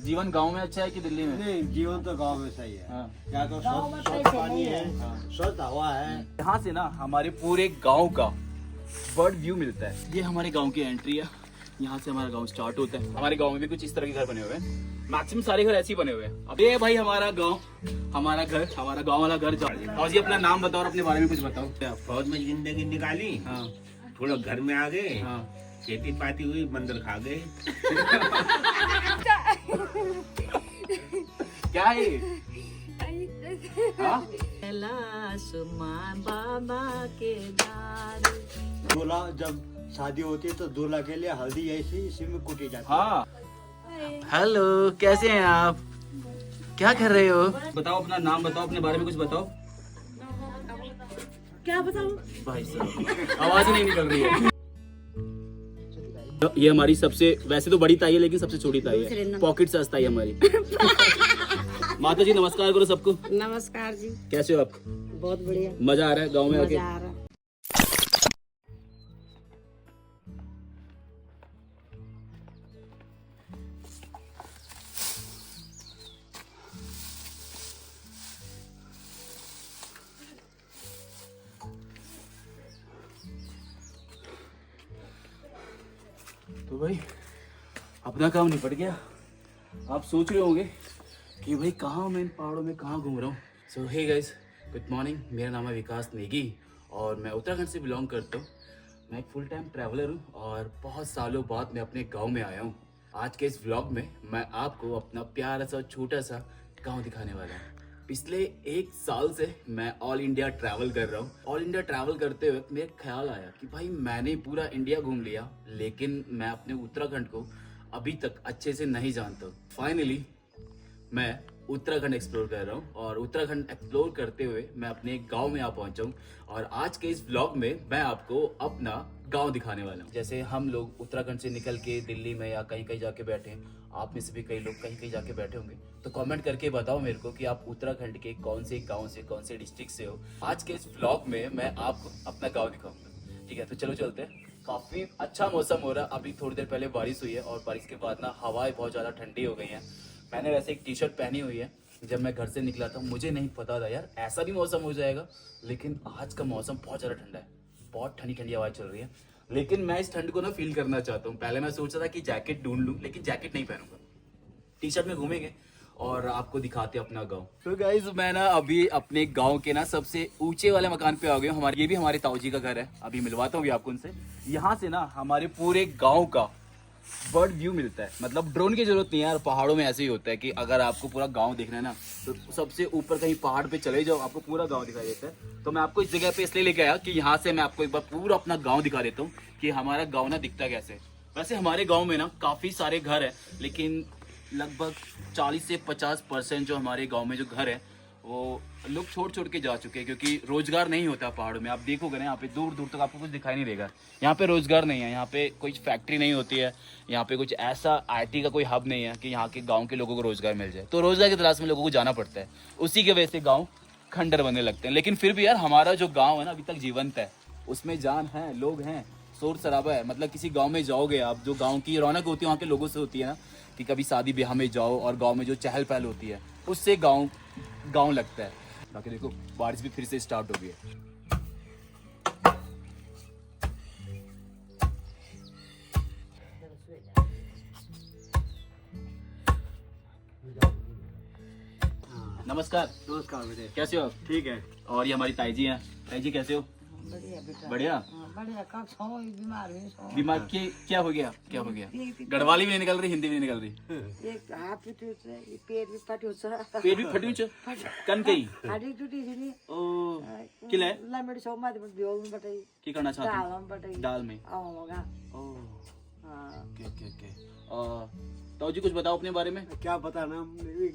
जीवन गांव में अच्छा है कि दिल्ली में? नहीं, जीवन तो गांव में सही है। हाँ। यहाँ तो स्वच्छ पानी है, स्वच्छ हवा है। यहाँ से ना हमारे पूरे गांव का बर्ड व्यू मिलता है। ये हमारे गांव की एंट्री है, यहाँ से हमारा गांव स्टार्ट होता है। हमारे गांव में भी कुछ इस तरह के घर बने हुए हैं, मैक्सिमम सारे घर ऐसे ही बने हुए हैं। अब ये भाई हमारा गांव, हमारा घर, हमारा गांव वाला घर। और जी अपना नाम बताओ और अपने बारे में कुछ बताओ। फौज में जिंदगी निकाली, हाँ थोड़ा घर में आ गए, हाँ। खेती पाती हुई, मंदिर खा गए। क्या है ये? हाँ? बाबा के दार। दूल्हा जब शादी होती है तो दूल्हा के लिए हल्दी ऐसी इसी में कुटी जाती है। हाँ। हेलो, कैसे हैं आप? क्या कर रहे हो? बताओ अपना नाम बताओ, अपने बारे में कुछ बताओ। क्या बताऊं? भाई साहब आवाज ही नहीं निकल रही है। ये हमारी सबसे, वैसे तो बड़ी ताई है लेकिन सबसे छोटी ताई है, पॉकेट साइज ताई हमारी। माता जी नमस्कार करो सबको। नमस्कार जी। कैसे हो आप? बहुत बढ़िया। मजा आ रहा है गांव में आके? मजा आ रहा है। तो भाई अपना काम निपट गया। आप सोच रहे होंगे कि भाई कहाँ मैं इन पहाड़ों में कहाँ घूम रहा हूँ। सो हे गाइस, गुड मॉर्निंग। मेरा नाम है विकास नेगी और मैं उत्तराखंड से बिलोंग करता हूँ। मैं एक फुल टाइम ट्रैवलर हूँ और बहुत सालों बाद मैं अपने गांव में आया हूँ। आज के इस व्लॉग में मैं आपको अपना प्यारा सा छोटा सा गांव दिखाने वाला हूँ। पिछले 1 साल से मैं ऑल इंडिया ट्रैवल कर रहा हूँ। ऑल इंडिया ट्रैवल करते वक्त मेरे ख्याल आया कि भाई मैंने पूरा इंडिया घूम लिया लेकिन मैं अपने उत्तराखंड को अभी तक अच्छे से नहीं जानता हूँ। फाइनली मैं उत्तराखंड एक्सप्लोर कर रहा हूँ और उत्तराखंड एक्सप्लोर करते हुए मैं अपने गांव में आ पहुंचा हूँ और आज के इस व्लॉग में मैं आपको अपना गांव दिखाने वाला हूँ। जैसे हम लोग उत्तराखंड से निकल के दिल्ली में या कहीं कहीं जाके बैठे हैं, आप में से भी कई लोग कहीं कहीं जाके बैठे होंगे, तो कमेंट करके बताओ मेरे को कि आप उत्तराखंड के कौन से गाँव से, कौन से डिस्ट्रिक्ट से हो। आज के इस व्लॉग में मैं आपको अपना गाँव दिखाऊंगा। ठीक है, तो चलो चलते हैं। काफी अच्छा मौसम हो रहा है। अभी थोड़ी देर पहले बारिश हुई है और बारिश के बाद ना हवाएं बहुत ज्यादा ठंडी हो गई हैं। मैंने वैसे एक टी शर्ट पहनी हुई है। जब मैं घर से निकला था मुझे नहीं पता था यार ऐसा भी मौसम हो जाएगा, लेकिन आज का मौसम बहुत ज़्यादा ठंडा है। बहुत ठंडी ठंडी हवा चल रही है, लेकिन मैं इस ठंड को ना फील करना चाहता हूँ। पहले मैं सोचा था कि जैकेट ढूंढ लूँ, लेकिन जैकेट नहीं पहनूंगा, टी शर्ट में घूमेंगे और आपको दिखाते हैं अपना गाँव। तो गाइज मैं ना अभी अपने गाँव के ना सबसे ऊंचे वाले मकान पे आ गया हूँ। ये भी हमारे ताऊ जी का घर है। अभी मिलवाता हूँ आपको उनसे। यहाँ से ना हमारे पूरे गाँव का बर्ड व्यू मिलता है। मतलब ड्रोन की जरूरत नहीं है यार, पहाड़ों में ऐसे ही होता है कि अगर आपको पूरा गांव देखना है ना तो सबसे ऊपर कहीं पहाड़ पे चले जाओ, आपको पूरा गांव दिखाई देता है। तो मैं आपको इस जगह पे इसलिए लेके आया कि यहाँ से मैं आपको एक बार पूरा अपना गांव दिखा देता हूँ कि हमारा गांव ना दिखता कैसे। वैसे हमारे गाँव में ना काफी सारे घर है, लेकिन लगभग 40 से 50% जो हमारे गाँव में जो घर है वो लोग छोड़ के जा चुके हैं, क्योंकि रोजगार नहीं होता पहाड़ों में। आप देखोगे ना यहाँ पे दूर दूर तक आपको कुछ दिखाई नहीं देगा। यहाँ पे रोजगार नहीं है, यहाँ पे कोई फैक्ट्री नहीं होती है, यहाँ पे कुछ ऐसा आईटी का कोई हब नहीं है कि यहाँ के गांव के लोगों को रोजगार मिल जाए। तो रोजगार की तलाश में लोगों को जाना पड़ता है, उसी की वजह से गाँव खंडर बनने लगते हैं। लेकिन फिर भी यार हमारा जो गाँव है ना अभी तक जीवंत है, उसमें जान है, लोग हैं, शोर शराबा है। मतलब किसी गाँव में जाओगे आप, जो गाँव की रौनक होती है वहाँ के लोगों से होती है ना, कि कभी शादी ब्याह में जाओ और गाँव में जो चहल पहल होती है उससे गाँव लगता है। बाकी देखो बारिश भी फिर से स्टार्ट हो गई है। नमस्कार। नमस्कार बेटे। कैसे हो आप? ठीक है। और ये हमारी ताई जी हैं। ताई जी कैसे हो? बढ़िया बेटा। बढ़िया। बढ़िया। कब सो बीमार है? दिमाग की क्या हो गया? क्या हो गया? गढ़वाली भी नहीं निकल रही, हिंदी भी नहीं निकल रही। एक हाथ टूटी से, पेट भी फटी से। पेट भी फटी छ कन कई हड्डी टूटी थी नी। ओ किले लमेड़ी सो माथे पर बियोल में बटाई। की करना चाहते दाल में बटाई। दाल में। आऊंगा। ओ हां। ओके। ताऊ जी कुछ बताओ अपने बारे में। क्या पता ना,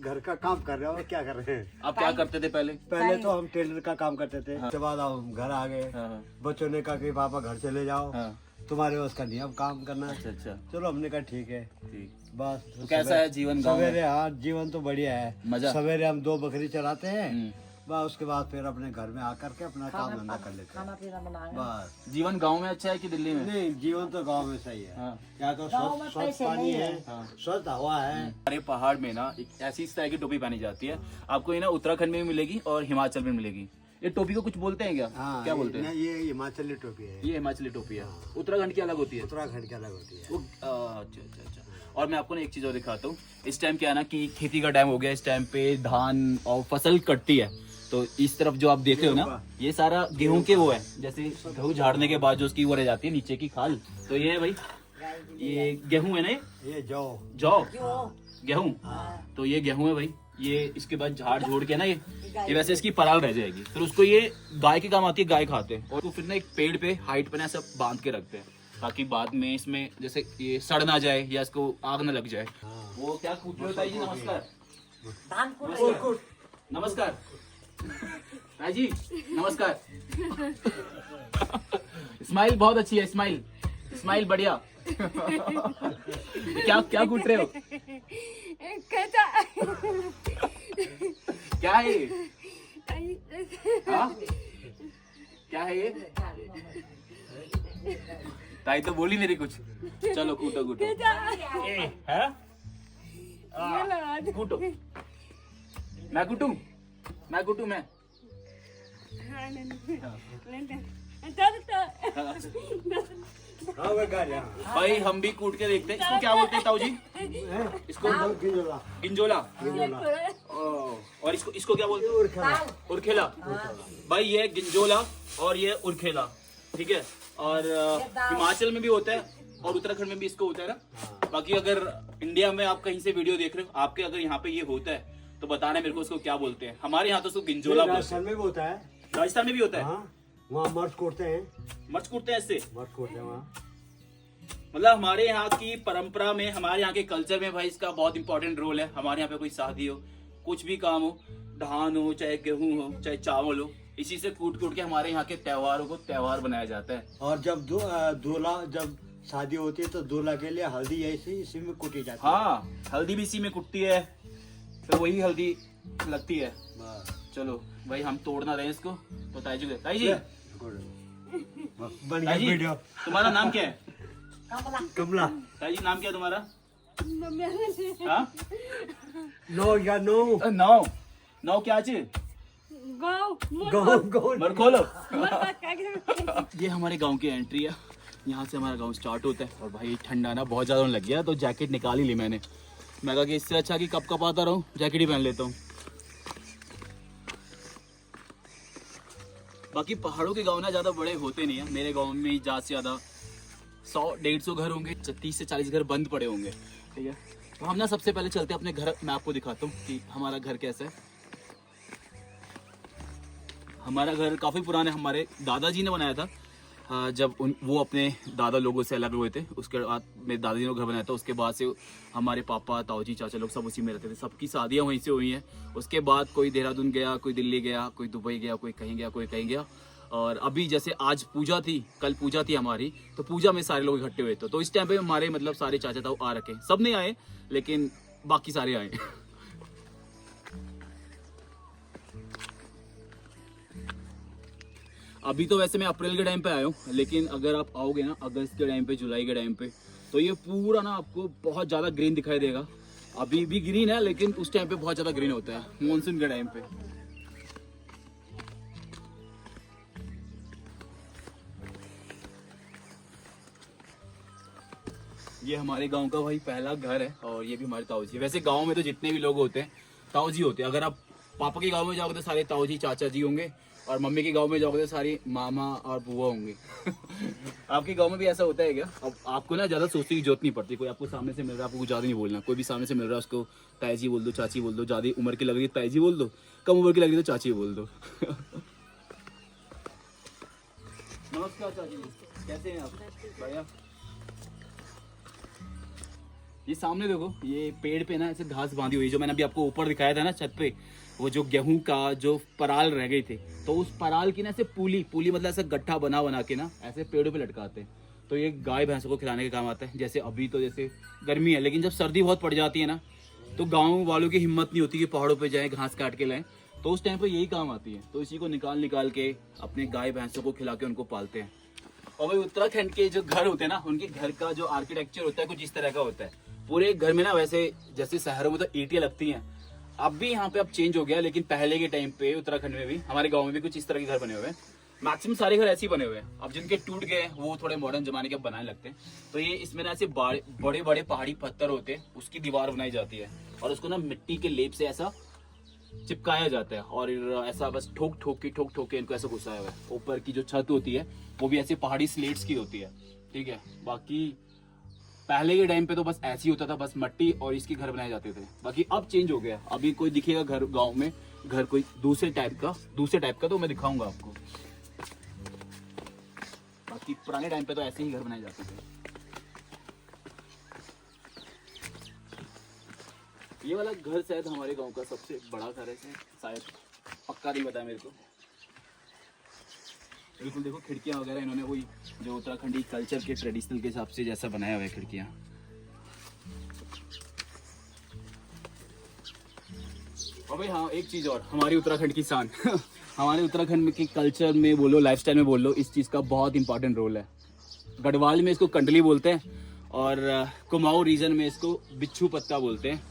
घर का काम कर रहे हो, क्या कर रहे हैं? आप क्या करते थे पहले? पहले तो हम टेलर का काम करते थे, उसके बाद हम घर आ गए। हाँ। बच्चों ने कहा कि पापा घर चले जाओ, हाँ। तुम्हारे उसका नहीं अब काम करना। अच्छा। चलो हमने कहा ठीक है। ठीक। बस तो कैसा है जीवन गाँव में? सवेरे, हाँ जीवन तो बढ़िया है। मजा? सवेरे हम 2 बकरी चलाते हैं बस उसके बाद फिर अपने घर में आकर के अपना काम धंधा कर लेते हैं। खाना पीना बनाएंगे। बस जीवन गांव में अच्छा है कि दिल्ली में? नहीं, जीवन तो गांव में सही है। हाँ। यहाँ तो गाँव में स्वच्छ पैसे पानी नहीं है, हाँ। स्वच्छ हवा है। हमारे पहाड़ में ना एक ऐसी इस तरह की टोपी पहनी जाती है, आपको ये ना उत्तराखंड में भी मिलेगी और हिमाचल में मिलेगी। ये टोपी को कुछ बोलते हैं क्या? हाँ, क्या बोलते हैं? ये हिमाचली टोपी है। ये हिमाचली टोपी है। उत्तराखंड की अलग होती है। उत्तराखंड की अलग होती है। वो अच्छा अच्छा अच्छा। और मैं आपको ना एक चीज और दिखाता हूँ। इस टाइम क्या है ना कि खेती का टाइम हो गया, इस टाइम पे धान और फसल कटती है। तो इस तरफ जो आप देख रहे हो ना, ये सारा गेहूं के वो है, जैसे गेहूं झाड़ने के बाद जो उसकी वो रह जाती है नीचे की खाल, तो ये है भाई, ये गेहूं है ना, ये जौ जौ गेहूं, तो ये गेहूं है भाई। ये इसके बाद झाड़ झोड़ के ना ये वैसे इसकी पराल रह जाएगी, फिर उसको ये गाय के काम आती है, गाय खाते हैं। और तो फिर ना एक पेड़ पे हाइट पे ना सब बांध के रखते हैं, ताकि बाद में इसमें जैसे ये सड़ ना जाए या इसको आग ना लग जाए। वो क्या कूट रहे हो ताई जी? नमस्कार। धान कूट नमस्कार ताई जी, नमस्कार। स्माइल बहुत अच्छी है, स्माइल स्माइल बढ़िया। क्या क्या कूट रहे हो? क्या है ये? हाँ? क्या है ये? ताई तो बोली नहीं रही कुछ। चलो कूटो कूटो। है? कूटो। मैं कूटूं? मैं कूटूं मैं? हाँ, वो गाय है। भाई हम भी कूट के देखते हैं। इसको क्या बोलते हैं ताऊ जी? इसको गिंजोला। गिंजोला। और इसको इसको क्या बोलते हैं? उरखेला। भाई ये गिंजोला और ये उरखेला, ठीक है। और हिमाचल में भी होता है और उत्तराखंड में भी इसको होता है ना। बाकी अगर इंडिया में आप कहीं से वीडियो देख रहे हो, आपके अगर यहाँ पे ये होता है तो बताना मेरे को इसको क्या बोलते हैं। हमारे यहाँ तो उसको गिंजोला बोलते राजस्थान में भी होता है। हैं। राजस्थान में भी होता है। हाँ, वहाँ मर्च कोड़ते हैं। मर्च कूटते हैं इससे। मर्च कोड़ते हैं वहाँ। मतलब हमारे यहाँ की परंपरा में, हमारे यहाँ के कल्चर में भाई इसका बहुत इंपॉर्टेंट रोल है। हमारे यहाँ पे कोई शादी हो, कुछ भी काम हो, धान हो चाहे गेहूं हो चाहे चावल हो, इसी से कूट कूट के हमारे यहाँ के त्योहारों को त्योहार बनाया जाता है। और जब दूल्हा जब शादी होती है तो दूल्हा के लिए हल्दी ऐसी इसी में कुटी जाती है। हाँ, हल्दी भी इसी में कुटती है, तो वही हल्दी लगती है। बस। चलो भाई हम तोड़ ना रहे इसको, तो ताई जी बन ताई गया जी, वीडियो। तुम्हारा नाम क्या है? कमला। ताई जी नाम क्या है तुम्हारा? हाँ? नो या नो। नौ नौ क्या चीज? गो मर खोलो। ये हमारे गांव की एंट्री है, यहाँ से हमारा गांव स्टार्ट होता है। और भाई ठंडा ना बहुत ज़्यादा होने लग गया, तो जैकेट निकाल ही ली मैंने। मैं कहा कि इससे अच्छा कि कप आता रहूँ, जैकेट ही पहन लेता हूँ। बाकी पहाड़ों के गांव ना ज़्यादा बड़े होते नहीं है। मेरे गांव में ज़्यादा से ज़्यादा 100-150 घर होंगे, 30 से 40 घर बंद पड़े होंगे, ठीक है। तो हम ना सबसे पहले चलते हैं अपने घर। मैं आपको दिखाता हूँ कि हमारा घर कैसा है। हमारा घर काफ़ी पुराना है, हमारे दादाजी ने बनाया था। जब वो अपने दादा लोगों से अलग हुए थे, उसके बाद मेरे दादाजी ने घर बनाया था। उसके बाद से हमारे पापा, ताऊजी, चाचा लोग सब उसी में रहते थे। सबकी शादियाँ वहीं से हुई हैं। उसके बाद कोई देहरादून गया, कोई दिल्ली गया, कोई दुबई गया, कोई कहीं गया, कोई कहीं गया। और अभी जैसे आज पूजा थी, कल पूजा थी हमारी, तो पूजा में सारे लोग इकट्ठे हुए थे। तो इस टाइम पे हमारे मतलब सारे चाचा ताऊ आ रखे, सब नहीं आए लेकिन बाकी सारे आए। अभी तो वैसे मैं अप्रैल के टाइम पे आया हूँ, लेकिन अगर आप आओगे ना अगस्त के टाइम पे, जुलाई के टाइम पे, तो ये पूरा ना आपको बहुत ज़्यादा ग्रीन दिखाई देगा। अभी भी ग्रीन है लेकिन उस टाइम पे बहुत ज़्यादा ग्रीन होता है, मानसून के टाइम पे। ये हमारे गांव का भाई पहला घर है और ये भी हमारे ताऊ जी। वैसे गांव में तो जितने भी लोग होते हैं ताऊ जी होते हैं। अगर आप पापा के गांव में जाओगे तो सारे ताऊ जी, चाचा जी होंगे, और मम्मी के गांव में जाओगे तो सारी मामा और बुआ होंगे। आपके गांव में भी ऐसा होता है क्या? अब आपको ना ज़्यादा सोचने की जरूरत नहीं पड़ती। कोई आपको सामने से मिल रहा है, आपको कुछ ज़्यादा नहीं बोलना। कोई भी सामने से मिल रहा है उसको ताई जी बोल दो, चाची बोल दो। ज़्यादा उम्र की लग रही है ताई जी बोल दो, कम उम्र की लग रही है तो चाची बोल दो। नमस्कार चाची, कैसे हैं आप? बढ़िया। ये सामने देखो, ये पेड़ पे ना ऐसे घास बांधी हुई, जो मैंने अभी आपको ऊपर दिखाया था ना छत पे, वो जो गेहूं का जो पराल रह गई थी, तो उस पराल की ना ऐसे पुली मतलब ऐसे गट्ठा बना के ना ऐसे पेड़ों पे लटकाते हैं। तो ये गाय भैंसों को खिलाने के काम आता है। जैसे अभी तो जैसे गर्मी है, लेकिन जब सर्दी बहुत पड़ जाती है ना, तो गाँव वालों की हिम्मत नहीं होती कि पहाड़ों पर जाएँ घास काट के लाएँ। तो उस टाइम पे यही काम आती है। तो इसी को निकाल निकाल के अपने गाय भैंसों को खिला के उनको पालते हैं। और भाई उत्तराखंड के जो घर होते हैं ना, उनके घर का जो आर्किटेक्चर होता है कुछ इस तरह का होता है। पूरे घर में ना वैसे जैसे शहरों में तो ईंटें लगती हैं, अब भी यहाँ पे अब चेंज हो गया, लेकिन पहले के टाइम पे उत्तराखंड में भी, हमारे गाँव में भी कुछ इस तरह के घर बने हुए हैं। मैक्सिमम सारे घर ऐसे ही बने हुए हैं। अब जिनके टूट गए वो थोड़े मॉडर्न जमाने के बनाने लगते हैं। तो ये इसमें ना ऐसे बड़े बड़े पहाड़ी पत्थर होते हैं, उसकी दीवार बनाई जाती है और उसको ना मिट्टी के लेप से ऐसा चिपकाया जाता है और ऐसा बस ठोक ठोक के इनको ऐसा घुसाया हुआ है। ऊपर की जो छत होती है वो भी ऐसे पहाड़ी स्लेट्स की होती है, ठीक है। बाकी पहले के टाइम पे तो बस ऐसे ही होता था, बस मट्टी और इसके घर बनाए जाते थे। बाकी अब चेंज हो गया, अभी कोई दिखेगा घर गाँव में घर कोई दूसरे टाइप का तो मैं दिखाऊंगा आपको। बाकी पुराने टाइम पे तो ऐसे ही घर बनाए जाते थे। ये वाला घर शायद हमारे गांव का सबसे बड़ा घर है, शायद, पक्का नहीं पता है मेरे को। बिल्कुल देखो खिड़कियां वगैरह इन्होंने वही जो उत्तराखंडी कल्चर के ट्रेडिशनल के हिसाब से जैसा बनाया हुआ है खिड़कियां। और भाई हाँ, एक चीज़ और, हमारी उत्तराखंड की शान हमारे उत्तराखंड के कल्चर में बोलो, लाइफस्टाइल में बोलो, इस चीज़ का बहुत इंपॉर्टेंट रोल है। गढ़वाल में इसको कंडली बोलते हैं और कुमाऊं रीजन में इसको बिच्छू पत्ता बोलते हैं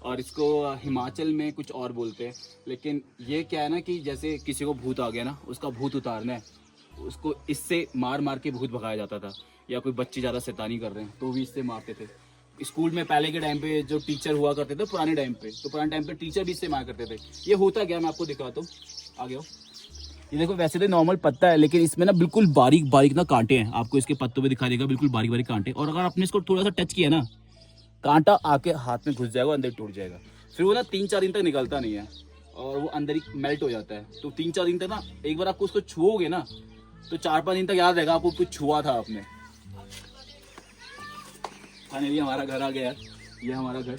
और इसको हिमाचल में कुछ और बोलते हैं। लेकिन ये क्या है ना कि जैसे किसी को भूत आ गया ना, उसका भूत उतारना है, उसको इससे मार के भूत भगाया जाता था। या कोई बच्चे ज़्यादा शैतानी कर रहे हैं तो भी इससे मारते थे। स्कूल में पहले के टाइम पे जो टीचर हुआ करते थे पुराने टाइम पे टीचर भी इससे मार करते थे। ये होता क्या, मैं आपको दिखाता हूँ, आगे हो। ये देखो वैसे तो नॉर्मल पत्ता है, लेकिन इसमें ना बिल्कुल बारीक ना कांटे हैं। आपको इसके पत्तों पे दिखा देगा बिल्कुल बारीक कांटे। और अगर आपने इसको थोड़ा सा टच किया ना, कांटा आके हाथ में घुस जाएगा, अंदर टूट जाएगा। फिर वो ना 3-4 दिन तक निकलता नहीं है और वो अंदर ही मेल्ट हो जाता है। तो 3-4 दिन तक ना, एक बार आपको उसको छुओगे ना तो 4-5 दिन तक याद रहेगा आपको कुछ छुआ था आपने। फाइनली हमारा घर आ गया यार, ये हमारा घर,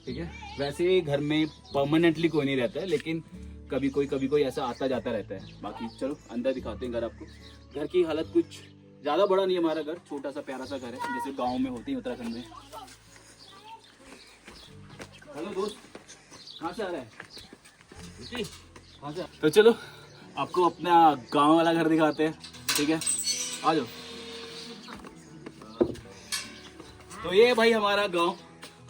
ठीक है। वैसे घर में परमानेंटली कोई नहीं रहता है, लेकिन कभी कोई ऐसा आता जाता रहता है। बाकी चलो अंदर दिखाते हैं घर आपको। घर की हालत कुछ ज़्यादा बड़ा नहीं है हमारा घर, छोटा सा प्यारा सा घर है जैसे गाँव में होती है उत्तराखंड में। हेलो दोस्त, कहाँ से आ रहा है? कहाँ से? तो चलो आपको अपना गाँव वाला घर दिखाते हैं, ठीक है, आ जाओ। तो ये भाई हमारा गांव,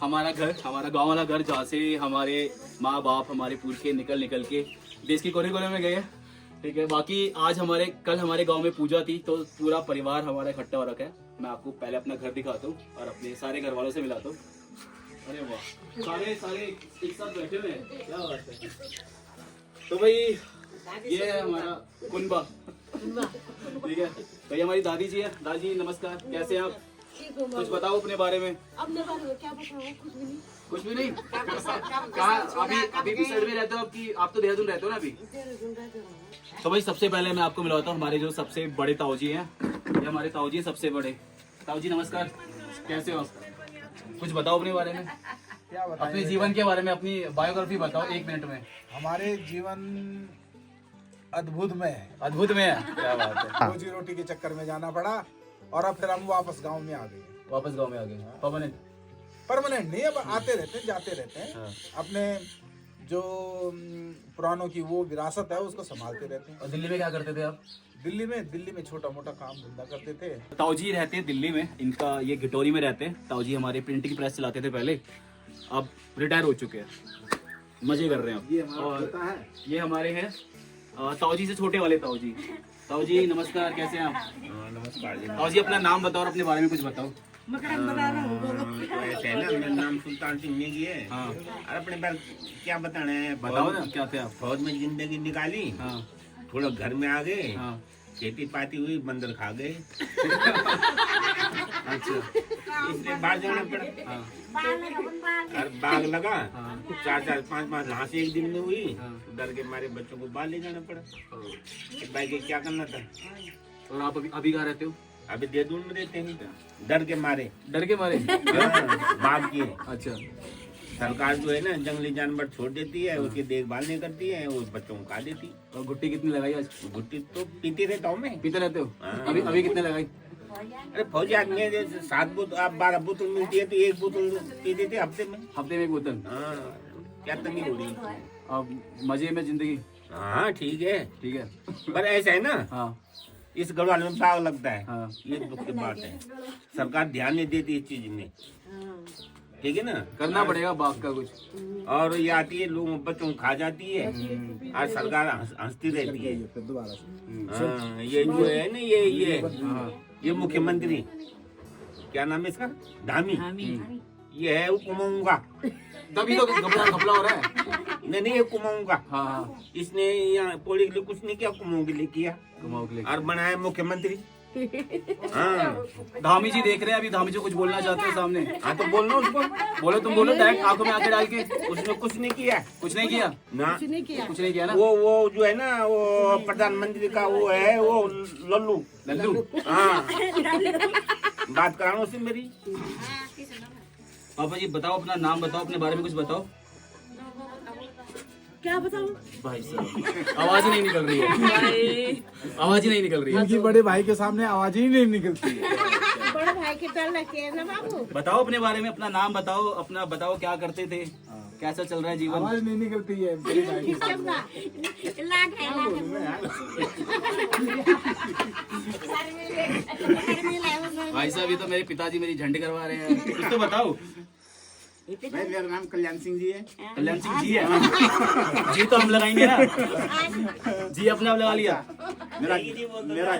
हमारा घर, हमारा गांव वाला घर, जहाँ से हमारे माँ बाप, हमारे पुरखे निकल के देश के कोने कोने में गए हैं, ठीक है। बाकी आज कल हमारे गांव में पूजा थी तो पूरा परिवार हमारा इकट्ठा हो रखा है। मैं आपको पहले अपना घर दिखाता हूँ और अपने सारे घर वालों से मिलाता हूँ। अरे वाह, सारे एक साथ बैठे हुए हैं, क्या बात है। तो भाई ये है हमारा कुनबा, ठीक है। तो ये हमारी दादी जी है। दादी जी नमस्कार, कैसे हैं आप? कुछ बताओ अपने बारे में। अपने बारे में क्या बताऊं? कुछ भी नहीं। कहाँ अभी भी साइड में रहते हो? आप तो देहरादून रहते हो ना अभी? तो भाई सबसे पहले मैं आपको मिलवाता हूँ हमारे जो सबसे बड़े ताऊजी हैं। ये हमारे ताऊजी हैं सबसे बड़े। ताऊजी नमस्कार, कैसे हो? कुछ बताओ अपने बारे में, क्या बताएं? अपने जीवन के बारे में, अपनी बायोग्राफी बताओ 1 मिनट में। हमारे जीवन अद्भुत में है। अद्भुत में है, क्या बात है। रोजी रोटी के चक्कर में जाना पड़ा और अब फिर हम वापस गांव में आ गए। वापस गांव में आ गए, परमानेंट नहीं, अब आते रहते हैं जाते रहते हैं। हाँ। अपने जो पुरानों की वो विरासत है उसको संभालते रहते हैं। और दिल्ली में क्या करते थे आप? दिल्ली में छोटा मोटा काम धंधा करते थे। ताऊजी रहते हैं दिल्ली में, इनका ये घिटोरी में रहते हैं। ताऊजी हमारे प्रिंटिंग प्रेस चलाते थे पहले, अब रिटायर हो चुके हैं, मजे कर रहे हैं अब। ये हमारा बेटा है। ये हमारे हैं ताऊजी से छोटे वाले ताऊजी। ताऊजी नमस्कार, कैसे हैं आप? नमस्कार जी। ताऊजी अपना नाम बताओ और अपने बारे में कुछ बताओ। तो ऐसे है ना, मेरा नाम सुल्तान सिंह नेगी है। हाँ। और अपने बारे क्या बताना है, बताओ ना, क्या थे आप? फौज में जिंदगी निकाली, हाँ थोड़ा घर में आ गए, हाँ। खेती पाती हुई, बंदर खा गए, अच्छा, इसलिए बाहर जाना पड़ा। हाँ और बाग लगा, हाँ 4-5 घास एक दिन में हुई, हाँ। डर के मारे बच्चों को बाहर ले जाना पड़ा। तो भाई के क्या करना था। और आप अभी कहाँ रहते हो? अभी देहरादून में रहते हैं, डर के मारे। डर के मारे? हाँ, बाघ की अच्छा, सरकार जो है ना जंगली जानवर छोड़ देती है, उसकी देखभाल नहीं करती है, वो बच्चों को खा देती। और गुट्टी कितनी लगाई आज? गुट्टी तो पीती रहता हूँ मैं। पीते रहते हो? हाँ। अभी कितने लगाई? अरे फौजी आदमी है, जैसे 7 बोतल, आप 12 बोतल मिलती है तो 1 बोतल पीते थे हफ्ते में। हफ्ते में 1 बोतल? हाँ, क्या तंगी हो रही है। अब मजे में जिंदगी। हाँ ठीक है, ठीक है। पर ऐसा है ना, हाँ इस गढ़वाल में दाग लगता है। हाँ ये दुख की बात है, सरकार ध्यान नहीं देती इस चीज में, ठीक है ना। करना पड़ेगा बाग का कुछ। और ये आती है, लोग बच्चों को खा जाती है, और सरकार हंसती रहती है। फिर दोबारा से हाँ, ये जो है ना, ये मुख्यमंत्री, क्या नाम है इसका, धामी, ये है वो कुमाऊंगा। तभी तो घपला हो रहा है। नहीं ये कुमाऊंगा। हाँ हाँ इसने यहाँ पोड़ी के लिए कुछ नहीं किया, कुमाऊं के लिए किया, घुमाओ के लिए। और बनाया मुख्यमंत्री। हाँ धामी जी देख रहे हैं अभी, धामी जी कुछ बोलना चाहते हैं सामने। हाँ, तो बोलो उसको, बोलो, तुम बोलो डायरेक्ट आंखों में आके डाल के। उसने कुछ नहीं किया कुछ नहीं किया, ना, कुछ नहीं किया ना। वो जो है ना, वो प्रधानमंत्री का वो है, वो लल्लू। लल्लू। हाँ बात कराओ उससे मेरी। पापा जी बताओ, अपना नाम बताओ, अपने बारे में कुछ बताओ। क्या बताऊं? भाई साहब आवाज ही नहीं निकल रही है, आवाज ही नहीं निकल रही है। इनकी बड़े भाई के सामने आवाज ही नहीं निकलती है। बड़े भाई के तरह के ना बाबू। बताओ अपने बारे में, अपना नाम बताओ, अपना बताओ क्या करते थे, कैसा चल रहा है जीवन। आवाज नहीं निकलती है बड़े भाई के सामने। भाई साहब ये तो मेरे पिताजी मेरी झंडी करवा रहे हैं, कुछ तो बताओ। मेरा नाम कल्याण सिंह जी है। कल्याण सिंह जी है। जी तो हम लगाएंगे ना, जी अपने आप लगा लिया। मेरा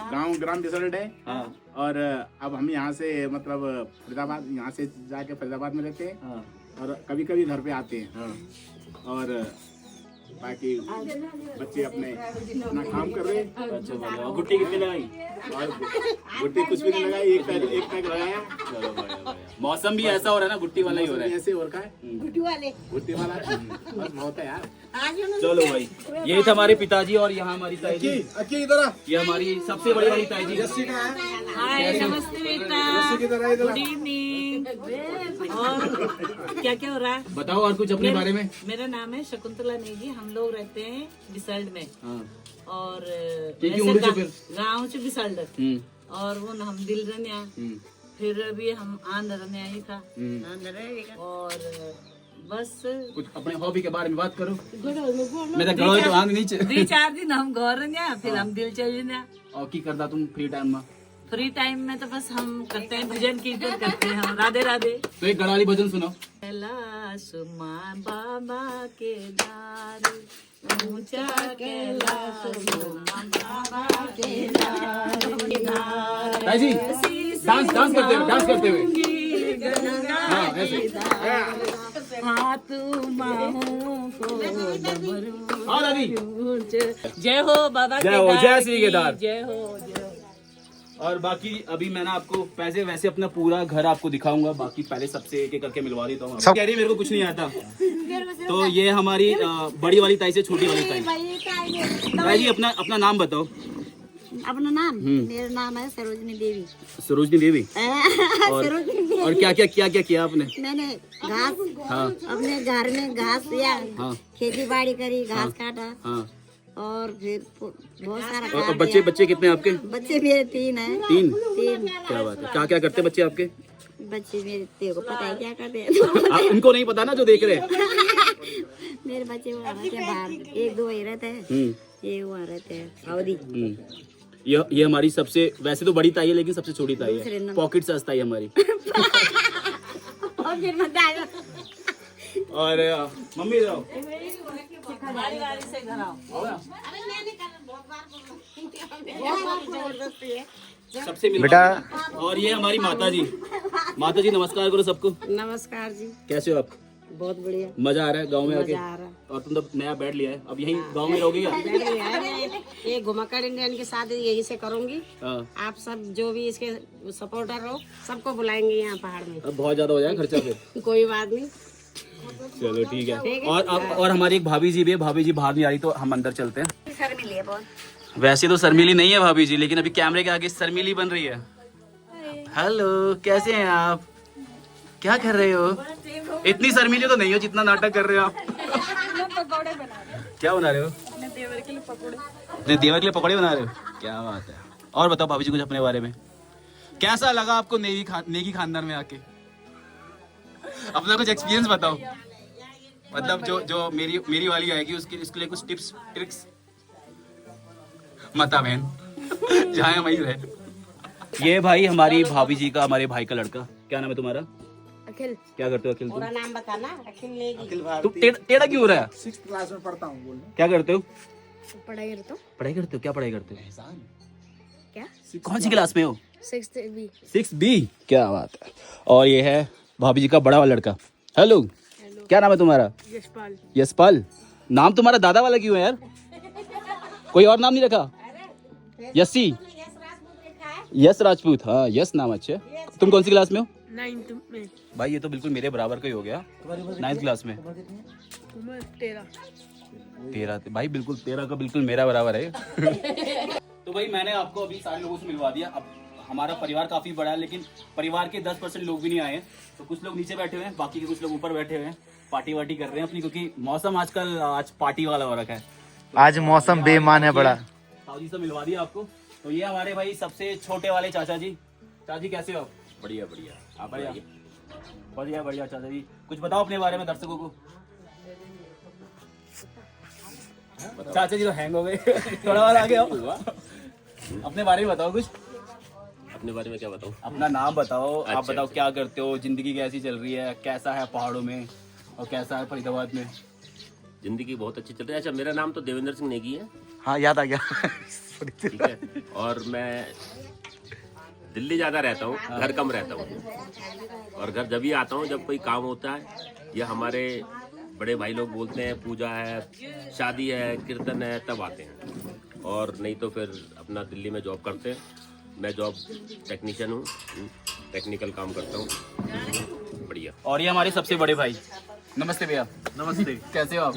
गांव ग्राम बिसरड है। हाँ और अब हम यहाँ से मतलब फरीदाबाद, यहाँ से जाके फरीदाबाद में रहते हैं, हाँ और कभी कभी घर पे आते हैं। हाँ। और बाकी बच्चे अपना काम कर रहे हैं। अच्छा बढ़िया। और गुट्टी कितनी लगाई? और गुट्टी कुछ भी नहीं लगाई, एक पैक लगाया। चलो बढ़िया। मौसम भी ऐसा हो रहा है ना, गुट्टी वाला ही हो रहा है। ऐसे और का है, गुड्डू वाले गुट्टी वाला बस बहुत है यार। आज चलो भाई, ये थे हमारे पिताजी, और यहाँ हमारी ताई जी। अक्की इधर आ। ये हमारी सबसे बड़ी वाली ताई जी। जस्सी कहाँ है? हाय नमस्ते बेटा, जस्सी किधर है? इधर गुड आ। इवनिंग। और क्या क्या हो रहा है? बताओ और कुछ अपने बारे में। मेरा नाम है शकुंतला नेगी, हम लोग रहते हैं बिसल्ड में। हाँ। और ठीक है, उड़ जो फिर। गाँव से बिसल्ड, हम्म, और वो हम दिल रन्या, हम्म, फिर अभी हम आंध्र रन्या ही था। हम्म। और बस कुछ अपने हॉबी के बारे में बात करो। मैं तो गड़ोई तो आंग नीचे। 2-4 दिन हम घर रन्या, फिर हम दिल चल रन्या। और की करता तुम फ्री टाइम में? फ्री टाइम में तो बस हम करते हैं भजन कीर्तन करते हैं हम, राधे राधे। तो एक गढ़वाली भजन सुनाओ। कैलाश माँ बाबा के दार, ऊंचा कैलाश माँ बाबा के दार। ताई जी डांस करते हुए। हाँ ऐसे। हाथ माहू को डमरू। हाँ दादी। जय हो बाबा जय हो, केदार जय श्री की, केदार। जय हो जय हो। और बाकी अभी मैं ना आपको पैसे वैसे अपना पूरा घर आपको दिखाऊंगा, बाकी पहले सबसे एक एक करके मिलवा देता हूँ। कह रही मेरे को कुछ नहीं आता, तो ये हमारी बड़ी वाली ताई से छोटी वाली ताई। ताई जी अपना नाम बताओ। अपना नाम, मेरा नाम है सरोजनी देवी। सरोजनी देवी। सरोजनी देवी। और क्या किया आपने? मैंने घास, हाँ अपने घर में घास दिया, हाँ खेती बाड़ी करी, घास काटा, हाँ। और फिर बहुत सारा और काम बच्चे किया। कितने आपके? बच्चे मेरे 3 हैं। तीन। 3 क्या बात है, क्या करते बच्चे आपके? बच्चे मेरे, तेरे को पता है क्या करते हैं? उनको नहीं पता ना जो देख रहे हैं। मेरे बच्चे वहाँ रहते हैं बाहर, 1-2 वही रहते हैं, ये वहाँ रहते हैं अवधि। ये हमारी सबसे, वैसे तो बड़ी ताई है लेकिन सबसे छोटी ताई दूसरे है, नंबर। पॉकेट साइज ताई हमारी। और फिर मत आएगा। और मम्मी इधर आओ। बारी बारी से घर आओ। सबसे बेटा। और ये हमारी माता जी नमस्कार करो सबको। नमस्कार जी, कैसे हो आप? बहुत बढ़िया, मजा आ रहा है गांव में आके? मजा आ रहा है। और तुम तो नया बेड लिया है, अब यहीं गांव में रहोगे क्या? ये घुमाकर इंडियन के साथ यही से करूंगी। हाँ। आप सब जो भी इसके सपोर्टर हो, सबको बुलाएंगे यहाँ पहाड़ में। अब बहुत ज्यादा हो जाएगा खर्चा फिर। कोई बात नहीं, चलो ठीक है। और हमारी एक भाभी जी भी है, भाभी जी बाहर नहीं आ रही तो हम अंदर चलते हैं। शर्मिली है बहुत। वैसे तो शर्मिली नहीं है भाभी जी, लेकिन अभी कैमरे के आगे शर्मिली बन रही है। हेलो, कैसे हैं आप? क्या कर रहे हो? इतनी शर्मिली तो नहीं हो जितना नाटक कर रहे हो आप। क्या बना रहे हो? अपने देवर के लिए पकौड़े बना रहे हो? क्या बात है। और बताओ भाभी जी कुछ अपने बारे में, कैसा लगा आपको नेगी खानदान में आके? अपना कुछ एक्सपीरियंस बताओ। मतलब जो मेरी वाली आएगी उसके लिए कुछ टिप्स ट्रिक्स मता बहन जहाँ वहीं रहे। ये भाई हमारी भाभी जी का, हमारे भाई का लड़का। क्या नाम है तुम्हारा? अखिल। क्या करते हो अखिल? पूरा नाम बताना। अखिल लेगी। तुम टेढ़ा क्यों हो रहा है? 6th क्लास में पढ़ता हूँ। बोल क्या करते हो? पढ़ाई करता हूँ। पढ़ाई करते हो? क्या पढ़ाई करते हो? क्या? कौन सी क्लास में हो? 6th B। 6B। क्या बात है। और ये है भाभी जी का बड़ा वाला लड़का। हेलो, क्या नाम है तुम्हारा? यशपाल। यशपाल। नाम तुम्हारा दादा वाला क्यों है यार? कोई और नाम नहीं रखा? यसी, यस राजपूत। हाँ, यस नाम अच्छा है। तुम कौन सी क्लास में हो? 9th में। भाई ये तो बिल्कुल मेरे बराबर का ही हो गया। 9th क्लास में। उम्र 13। 13 भाई, बिल्कुल 13 का बिल्कुल मेरा बराबर है। तो भाई मैंने आपको अभी सारे लोगों से मिलवा दिया। अब हमारा परिवार काफी बड़ा है, लेकिन परिवार के 10% लोग भी नहीं आए हैं। तो कुछ लोग नीचे बैठे हुए हैं, बाकी के कुछ लोग ऊपर बैठे हुए हैं, पार्टी वार्टी कर रहे हैं अपनी, क्योंकि मौसम आजकल आज पार्टी वाला हो रखा है। आज मौसम बेईमान है बड़ा। साउदी से मिलवा दिया आपको। तो ये हमारे भाई सबसे छोटे वाले चाचा जी। चाचा जी कैसे हो आप? बढ़िया बढ़िया। आप बढ़िया बढ़िया बढ़िया। चाचा जी कुछ बताओ अपने बारे में दर्शकों को। चाचा जी तो हैंग हो गए। थोड़ा और आगे आओ। अपने बारे में बताओ कुछ। अपने बारे में क्या बताऊं? अपना नाम बताओ। आप अच्छा, बताओ क्या करते हो, जिंदगी कैसी चल रही है, कैसा है पहाड़ों में और कैसा है फरीदाबाद में? जिंदगी बहुत अच्छी चल रही है। अच्छा, मेरा नाम तो देवेंद्र सिंह नेगी है। हाँ, याद आ गया। ठीक है। और मैं दिल्ली ज्यादा रहता हूँ, घर कम रहता हूँ। और घर जब भी आता हूँ जब कोई काम होता है, या हमारे बड़े भाई लोग बोलते हैं पूजा है, शादी है, कीर्तन है, तब आते हैं। और नहीं तो फिर अपना दिल्ली में जॉब करते हैं। मैं जॉब टेक्नीशियन हूँ, टेक्निकल काम करता हूँ। बढ़िया। और ये हमारे सबसे बड़े भाई। नमस्ते भैया। नमस्ते। कैसे हो आप?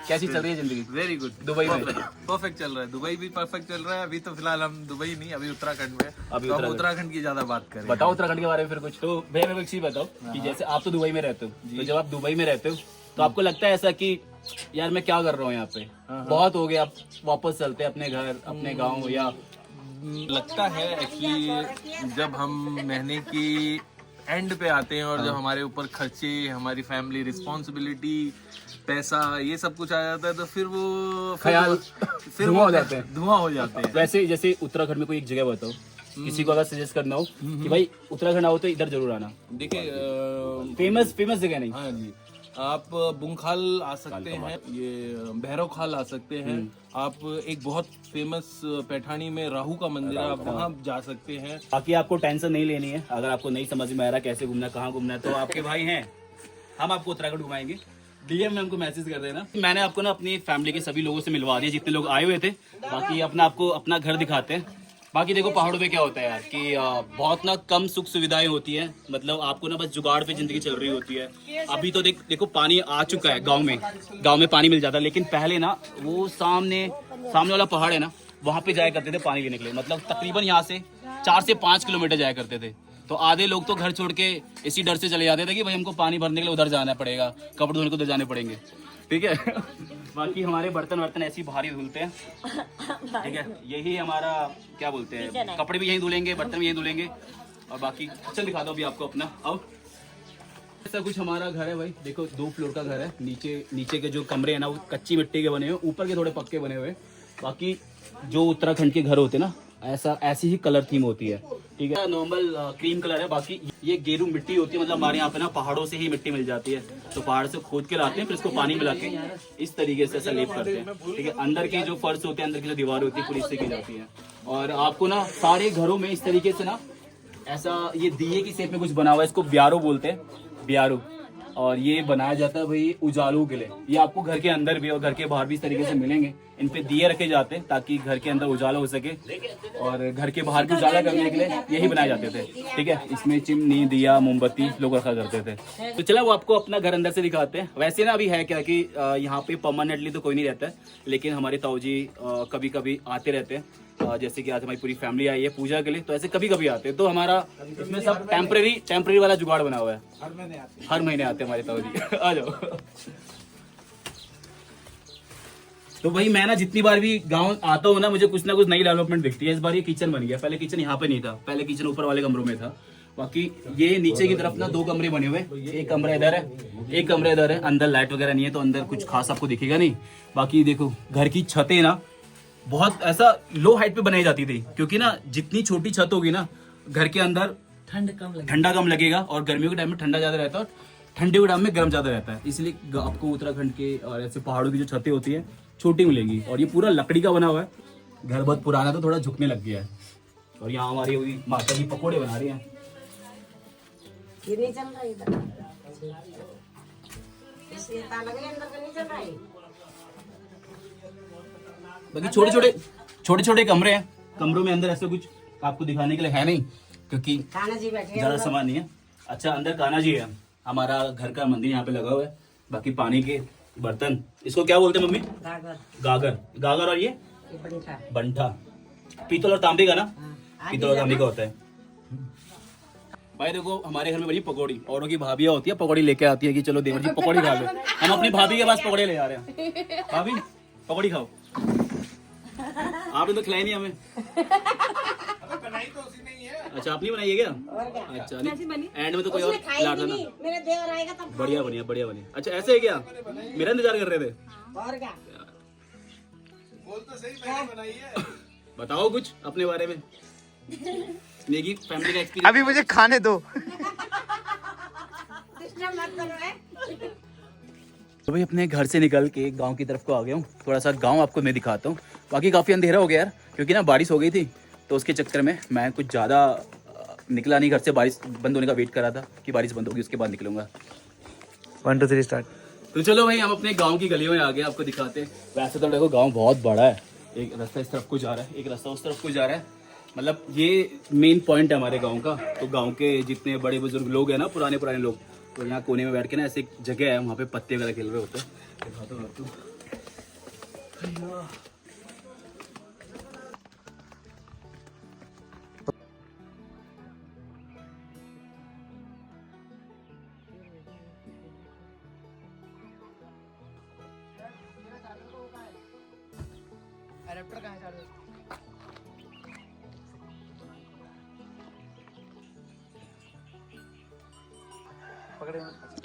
कैसी चल रही है जिंदगी? Very good. दुबई में परफेक्ट चल रहा है। दुबई भी परफेक्ट चल रहा है। अभी तो फिलहाल हम दुबई नहीं, अभी उत्तराखंड में। अभी तो हम उत्तराखंड की ज्यादा बात करें। बताओ उत्तराखंड के बारे में फिर कुछ। तो भैया मेरे को एक चीज बताओ कि जैसे आप तो दुबई में रहते हो, तो जब आप दुबई में रहते हो तो आपको लगता है ऐसा कि यार मैं क्या कर रहा हूँ यहाँ पे, बहुत हो गया, अब वापस चलते हैं अपने घर अपने गाँव? या लगता है एक्चुअली जब हम महीने की एंड पे आते हैं और जब हमारे ऊपर खर्चे, हमारी फैमिली रिस्पॉन्सिबिलिटी, पैसा, ये सब कुछ आ जाता है, तो फिर वो ख्याल धुआं हो जाते हैं। धुआं हो जाते हैं। वैसे जैसे उत्तराखंड में कोई एक जगह बताओ, किसी को अगर सजेस्ट करना हो कि भाई उत्तराखंड आओ तो इधर जरूर आना। देखिए फेमस जगह नहीं। हाँ जी, आप बुंखाल आ सकते हैं, ये भैरव खाल आ सकते हैं। आप एक बहुत फेमस पैठानी में राहु का मंदिर है, आप वहाँ जा सकते हैं। बाकी आपको टेंशन नहीं लेनी है। अगर आपको नहीं समझ में आ रहा कैसे घूमना, कहाँ घूमना है, तो आपके भाई हैं, हम आपको उत्तराखंड घुमाएंगे। डीएम में हमको मैसेज कर देना। मैंने आपको ना अपनी फैमिली के सभी लोगों से मिलवा दिया जितने लोग आए हुए थे। बाकी आपको अपना घर दिखाते हैं। बाकी देखो पहाड़ों पे क्या होता है यार कि बहुत ना कम सुख सुविधाएं होती है। मतलब आपको ना बस जुगाड़ पे जिंदगी चल रही होती है। अभी तो देखो पानी आ चुका है गांव में पानी मिल जाता है, लेकिन पहले ना वो सामने वाला पहाड़ है ना, वहां पे जाया करते थे पानी लेने के लिए। मतलब तकरीबन यहाँ से 4 से 5 किलोमीटर जाया करते थे। तो आधे लोग तो घर छोड़ के इसी डर से चले जाते थे कि भाई हमको पानी भरने के लिए उधर जाना पड़ेगा, कपड़े धोने को उधर जाने पड़ेंगे। ठीक है। बाकी हमारे बर्तन ऐसे ही भारी धुलते हैं। ठीक है, यही हमारा क्या बोलते हैं, कपड़े भी यहीं धुलेंगे, बर्तन भी यहीं धुलेंगे। और बाकी किचन दिखा दो अभी आपको अपना। आओ, ऐसा कुछ हमारा घर है भाई। देखो 2 फ्लोर का घर है। नीचे के जो कमरे हैं ना वो कच्ची मिट्टी के बने हुए, ऊपर के थोड़े पक्के बने हुए। बाकी जो उत्तराखंड के घर होते हैं ना, ऐसी ही कलर थीम होती है। ठीक है, नॉर्मल क्रीम कलर है। बाकी ये गेरू मिट्टी होती है। मतलब हमारे यहाँ पे ना पहाड़ों से ही मिट्टी मिल जाती है, तो पहाड़ से खोद के लाते हैं, फिर इसको पानी मिला के इस तरीके से ऐसा लेप करते हैं। ठीक है, अंदर की जो फर्श होते हैं, अंदर की जो दीवार होती है, पूरी इससे की जाती है। और आपको ना सारे घरों में इस तरीके से ना ऐसा ये दिए की शेप में कुछ बना हुआ है, इसको ब्यारो बोलते हैं, ब्यारो। और ये बनाया जाता है भाई उजालों के लिए। ये आपको घर के अंदर भी और घर के बाहर भी इस तरीके से मिलेंगे। इन पे दिए रखे जाते हैं ताकि घर के अंदर उजाला हो सके, और घर के बाहर भी उजाला करने के लिए यही बनाए जाते थे। ठीक है, इसमें चिमनी, दिया, मोमबत्ती लोग रखा करते थे। तो चलो वो आपको अपना घर अंदर से दिखाते हैं। वैसे ना अभी है क्या कि यहाँ पे परमानेंटली तो कोई नहीं रहता है, लेकिन हमारे ताऊ जी कभी कभी आते रहते हैं। जैसे कि आज हमारी पूरी फैमिली आई है पूजा के लिए, तो ऐसे कभी कभी आते हैं। तो हमारा इसमें सब टेम्परेरी वाला जुगाड़ बना हुआ है। हर महीने आते हैं हमारे ताऊ जी। आ जाओ। तो भाई मैं ना जितनी बार भी गांव आता हूँ ना, मुझे कुछ ना कुछ नई डेवलपमेंट दिखती है। इस बार ये किचन बन गया। पहले किचन यहाँ पे नहीं था, पहले किचन ऊपर वाले कमरों में था। बाकी ये नीचे की तरफ ना 2 कमरे बने हुए हैं, एक कमरा इधर है, एक कमरा इधर है। अंदर लाइट वगैरह नहीं है तो अंदर कुछ खास आपको दिखेगा नहीं। बाकी देखो घर की छतें ना बहुत ऐसा लो हाइट पे बनाई जाती थी, क्योंकि ना जितनी छोटी छत होगी ना घर के अंदर ठंडा कम लगेगा और गर्मियों के टाइम में ठंडा ज्यादा रहता है और ठंडे के टाइम में गर्म ज्यादा रहता है। इसलिए आपको उत्तराखंड के और ऐसे पहाड़ों की जो छतें होती है छोटी मिलेगी। और ये पूरा लकड़ी का बना हुआ है, घर बहुत पुराना तो थोड़ा झुकने लग गया है। और यहाँ हमारी हुई माता जी पकोड़े बना रही हैं। ये नहीं चल रहा इधर, इसलिए ताला के अंदर का नहीं चल रहा है। बाकी छोटे छोटे कमरे हैं, कमरों में अंदर ऐसे कुछ आपको दिखाने के लिए है नहीं, क्योंकि कान्हा जी बैठे ज्यादा सामान नहीं है। अच्छा अंदर कान्हा जी है, हमारा घर का मंदिर यहाँ पे लगा हुआ है। बाकी पानी के बर्तन, इसको क्या बोलते हैं मम्मी? गागर। और ये बंठा, पीतल और तांबे का ना, पीतल और तांबे का होता है। भाई देखो हमारे घर में बनी पकौड़ी, औरों की भाभियाँ होती है पकौड़ी लेके आती है कि चलो देवर जी पकौड़ी खा लो। हम अपनी भाभी के पास पकौड़े ले आ रहे हैं, भाभी पकौड़ी खाओ। आपने तो खिलाई नहीं हमें। अच्छा आप नहीं बनाई है क्या? अच्छा नहीं, एंड में तो कोई और खिला था ना। मेरा देवर आएगा तब बढ़िया बढ़िया। अच्छा ऐसे है क्या? मेरा इंतजार कर रहे थे। और क्या बोल तो सही, मैंने बनाई है। बताओ कुछ अपने बारे में, मेरी फैमिली का एक्सपीरियंस। अभी मुझे खाने दो। तो भाई अपने घर से निकल के गांव की तरफ को आ गया हूँ। थोड़ा सा गांव आपको मैं दिखाता हूँ। बाकी काफ़ी अंधेरा हो गया यार, क्योंकि ना बारिश हो गई थी तो उसके चक्कर में मैं कुछ ज़्यादा निकला नहीं घर से। बारिश बंद होने का वेट कर रहा था कि बारिश बंद होगी उसके बाद निकलूंगा। 1 2 3 स्टार्ट। तो चलो भाई हम अपने गांव की गलियों में आ गए, आपको दिखाते हैं। वैसे तो देखो गांव बहुत बड़ा है, एक रास्ता इस तरफ को जा रहा है, एक रास्ता उस तरफ को जा रहा है। मतलब ये मेन पॉइंट है हमारे गांव का। तो गांव के जितने बड़े बुजुर्ग लोग हैं ना, पुराने लोग, तो यहाँ कोने में बैठ के ना ऐसे एक जगह है, वहाँ पे पत्ते वगैरह खेल रहे होते हैं। दिखाता हूँ आपको।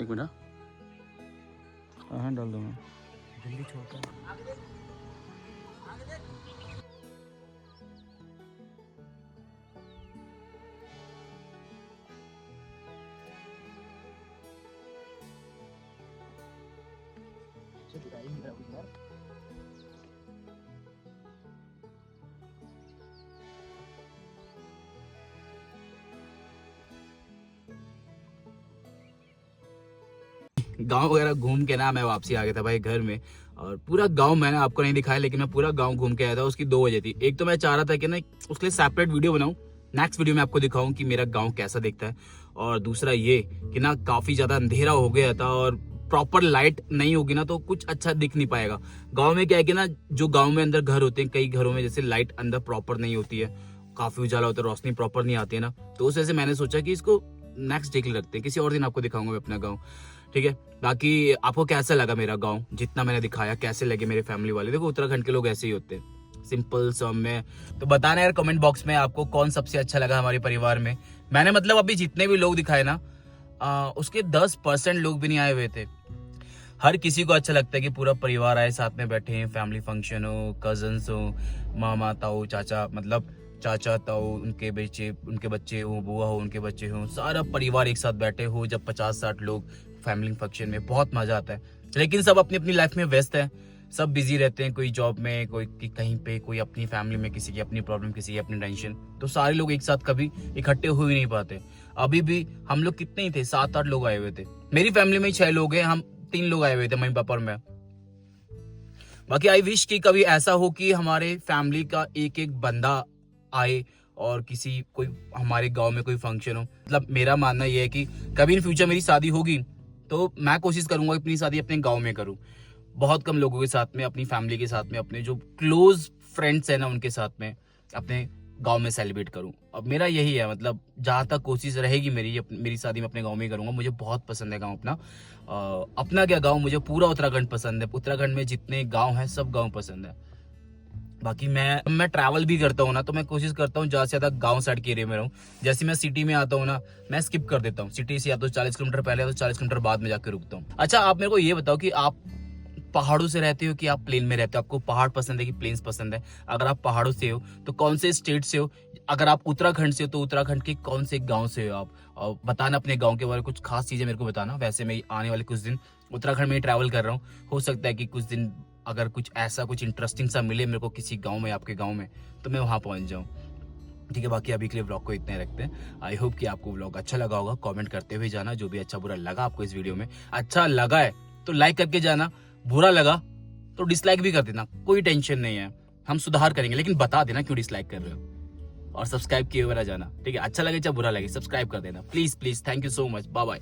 एक मिनट हाँ डाल दूंगा जल्दी छोड़कर। गांव वगैरह घूम के ना मैं वापसी आ गया था भाई घर में। और पूरा गांव मैंने आपको नहीं दिखाया, लेकिन मैं पूरा गांव घूम के आया था। उसकी 2 वजह थी। एक तो मैं चाह रहा था कि ना उसके लिए सेपरेट वीडियो बनाऊं, नेक्स्ट वीडियो में आपको दिखाऊं कि मेरा गांव कैसा दिखता है। और दूसरा ये कि ना काफी ज्यादा अंधेरा हो गया था और प्रॉपर लाइट नहीं होगी ना तो कुछ अच्छा दिख नहीं पाएगा। गाँव में क्या है कि ना जो गाँव में अंदर घर होते हैं, कई घरों में जैसे लाइट अंदर प्रॉपर नहीं होती है, काफी उजाला होता है, रोशनी प्रॉपर नहीं आती है ना। तो उस वजह से मैंने सोचा कि इसको नेक्स्ट डे के लिए रखते हैं, किसी और दिन आपको दिखाऊंगा मैं अपना गाँव, ठीक है। बाकी आपको कैसा लगा मेरा गांव, जितना मैंने दिखाया, कैसे लगे मेरे फैमिली वाले? देखो उत्तराखंड के लोग ऐसे ही होते हैं, सिंपल सौम्य। तो बताना यार कमेंट बॉक्स में आपको कौन सबसे अच्छा लगा हमारे परिवार में। मैंने मतलब अभी जितने भी लोग दिखाए ना उसके 10% लोग भी नहीं आए हुए थे। हर किसी को अच्छा लगता है कि पूरा परिवार आए, साथ में बैठे हैं, फैमिली फंक्शन हो, कजन्स हो, मामा ताऊ चाचा, मतलब चाचा ताऊ, उनके बच्चे हो, बुआ हो उनके बच्चे हो, सारा परिवार एक साथ बैठे हो। जब 50-60 लोग फैमिली फंक्शन में बहुत मजा आता है। लेकिन सब अपनी अपनी लाइफ में व्यस्त है, सब बिजी रहते हैं, कोई जॉब में, कोई कहीं पे, कोई अपनी फैमिली में, किसी की अपनी प्रॉब्लम, किसी की अपनी टेंशन। तो सारे लोग एक साथ कभी इकट्ठे हो ही नहीं पाते। अभी भी हम लोग कितने ही थे, 7-8 लोग आए हुए थे। मेरी फैमिली में 6 लोग हैं, हम 3 लोग आए हुए थे, मम्मी पापा और मैं। बाकी आई विश कि कभी ऐसा हो कि हमारे फैमिली का एक बंदा आए और कोई हमारे गांव में कोई फंक्शन हो। मतलब मेरा मानना यह है कि कभी इन फ्यूचर मेरी शादी होगी तो मैं कोशिश करूंगा अपनी शादी अपने गांव में करूं, बहुत कम लोगों के साथ में, अपनी फैमिली के साथ में, अपने जो क्लोज फ्रेंड्स हैं ना उनके साथ में अपने गांव में सेलिब्रेट करूं। अब मेरा यही है, मतलब जहां तक कोशिश रहेगी मेरी शादी में अपने गांव में ही करूंगा। मुझे बहुत पसंद है गांव अपना। अपना क्या गांव, मुझे पूरा उत्तराखंड पसंद है। उत्तराखंड में जितने गांव हैं सब गांव पसंद है। बाकी मैं ट्रैवल भी करता हूँ ना, तो मैं कोशिश करता हूँ ज़्यादा से ज़्यादा गांव साइड के एरिया में रहूँ। जैसे मैं सिटी में आता हूँ ना, मैं स्किप कर देता हूँ सिटी से, या तो 40 किलोमीटर पहले या तो 40 किलोमीटर बाद में जाकर रुकता हूँ। अच्छा, आप मेरे को ये बताओ कि आप पहाड़ों से रहते हो कि आप प्लेन में रहते हो? आपको पहाड़ पसंद है कि प्लेन्स पसंद है? अगर आप पहाड़ों से हो तो कौन से स्टेट से हो? अगर आप उत्तराखंड से हो तो उत्तराखंड के कौन से गांव से हो आप? और बताना अपने गांव के बारे में, कुछ खास चीज़ें मेरे को बताना। वैसे मैं आने वाले कुछ दिन उत्तराखंड में ट्रैवल कर रहा हूँ, हो सकता है कि कुछ दिन अगर कुछ ऐसा कुछ इंटरेस्टिंग सा मिले मेरे को किसी गाँव में, आपके गाँव में, तो मैं वहाँ पहुँच जाऊँ। ठीक है, बाकी अभी के लिए व्लॉग को इतने रखते हैं। आई होप कि आपको व्लॉग अच्छा लगा होगा। कमेंट करते हुए जाना जो भी अच्छा बुरा लगा आपको इस वीडियो में। अच्छा लगा है तो लाइक करके जाना, बुरा लगा तो डिसलाइक भी कर देना, कोई टेंशन नहीं है, हम सुधार करेंगे, लेकिन बता देना क्यों डिसलाइक कर रहे हो। और सब्सक्राइब किए हुए रह जाना, ठीक है? अच्छा लगे चाहे बुरा लगे, सब्सक्राइब कर देना please please. Thank you so much, bye bye.